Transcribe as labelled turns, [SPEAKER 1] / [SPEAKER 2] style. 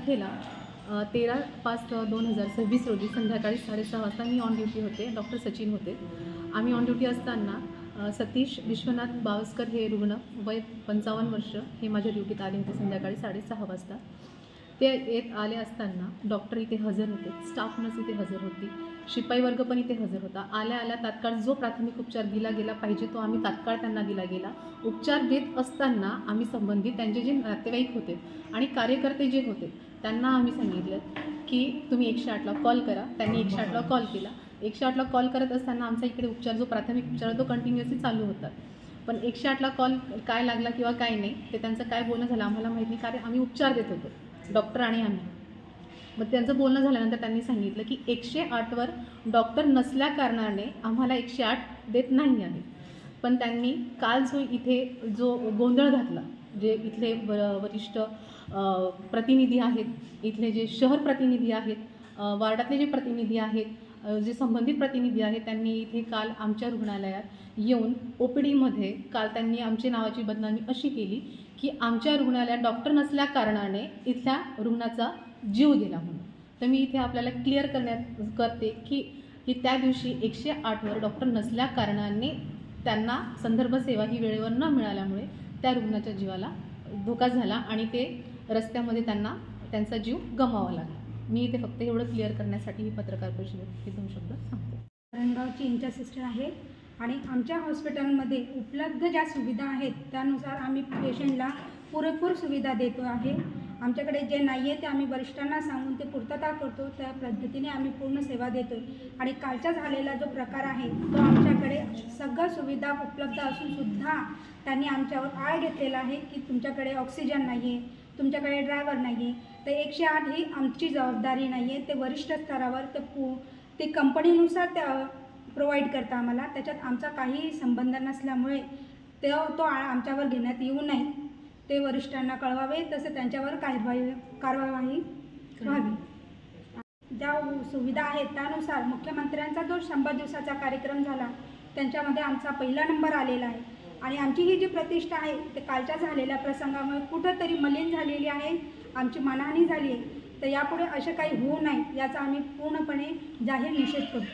[SPEAKER 1] तारखेला 13/5/2026 रोजी संध्याकाळी 6:30 वाजता मी ऑन ड्युटी होते. डॉक्टर सचिन होते. आम्ही ऑन ड्युटी असताना सतीश विश्वनाथ बावस्कर हे रुग्ण वय 55 वर्ष हे माझ्या ड्युटीत आले होते संध्याकाळी 6:30 वाजता. ते येत आले असताना डॉक्टर इथे हजर होते, स्टाफ नर्स इथे हजर होती, शिपाई वर्ग पण इथे हजर होता. आल्या तात्काळ जो प्राथमिक उपचार दिला गेला पाहिजे तो आम्ही तात्काळ त्यांना दिला गेला. उपचार देत असताना आम्ही संबंधित त्यांचे जे नातेवाईक होते आणि कार्यकर्ते जे होते त्यांना आम्ही सांगितलं की तुम्ही 108ला कॉल करा. त्यांनी 108ला कॉल केला. 108ला कॉल करत असताना आमचा इकडे उपचार जो प्राथमिक उपचार तो कंटिन्युअसली चालू होता. पण 108ला कॉल काय लागला किंवा काय नाही ते त्यांचं काय बोलणं झालं आम्हाला माहीत नाही, कारण आम्ही उपचार देत होतो डॉक्टर आणि आम्ही. मग त्यांचं बोलणं झाल्यानंतर त्यांनी सांगितलं की 108वर डॉक्टर नसल्या कारणाने आम्हाला 108 देत नाही आहे. पण त्यांनी काल जो गोंधळ घातला, जे इथले वरिष्ठ प्रतिनिधी आहेत, इथले जे शहर प्रतिनिधी आहेत, वार्डातले जे प्रतिनिधी आहेत, जे संबंधित प्रतिनिधी आहेत, त्यांनी इथे काल आमच्या रुग्णालयात येऊन OPDमध्ये काल त्यांनी आमच्या नावाची बदनामी अशी केली की आमच्या रुग्णालयात डॉक्टर नसल्या कारणाने इथल्या रुग्णाचा जीव गेला म्हणून. तर मी इथे आपल्याला क्लिअर करते की त्या दिवशी 108वर डॉक्टर नसल्या कारणाने त्यांना संदर्भ सेवा ही वेळेवर न मिळाल्यामुळे त्या रुग्णाच्या जीवाला धोका झाला आणि ते रस्त्यामध्ये त्यांचा जीव गमावा लागला. मी इथे फक्त एवढं क्लिअर करण्यासाठी ही पत्रकार परिषदेत हे 2 शब्द सांगते.
[SPEAKER 2] रणगावची इंचार्ज सिस्टर आहे आणि आमच्या हॉस्पिटलमध्ये उपलब्ध ज्या सुविधा आहेत त्यानुसार आम्ही पेशंटला पुरेपूर सुविधा देतो आहे. आमच्याकडे जे नाही आहे ते आम्ही वरिष्ठांना सांगून ते पूर्तता करतो. त्या पद्धतीने आम्ही पूर्ण सेवा देतो. आणि कालचा झालेला जो प्रकार आहे तो आमच्याकडे सगळ्या सुविधा उपलब्ध असूनसुद्धा त्यांनी आमच्यावर आळ घेतलेला आहे की तुमच्याकडे ऑक्सिजन नाही आहे, तुमच्याकडे ड्रायव्हर नाही आहे. तर 108 ही आमची जबाबदारी नाही आहे, ते वरिष्ठ स्तरावर ते कंपनीनुसार त्या प्रोव्हाइड करता आम्हाला. त्याच्यात आमचा काही संबंध नसल्यामुळे तो आमच्यावर घेण्यात येऊ नये, ते वरिष्ठांना कळवावे, तसं त्यांच्यावर कार्यवाही व्हावी. ज्या सुविधा आहेत त्यानुसार मुख्यमंत्र्यांचा जो 100 दिवसाचा कार्यक्रम झाला त्यांच्यामध्ये आमचा पहिला नंबर आलेला आहे. आणि आमची ही जी प्रतिष्ठा आहे ते कालच्या झालेल्या प्रसंगामुळे कुठंतरी मलिन झालेली आहे, आमची मानहानी झाली आहे. तर यापुढे असे काही होऊ नये याचा आम्ही पूर्णपणे जाहीर निषेध करतो.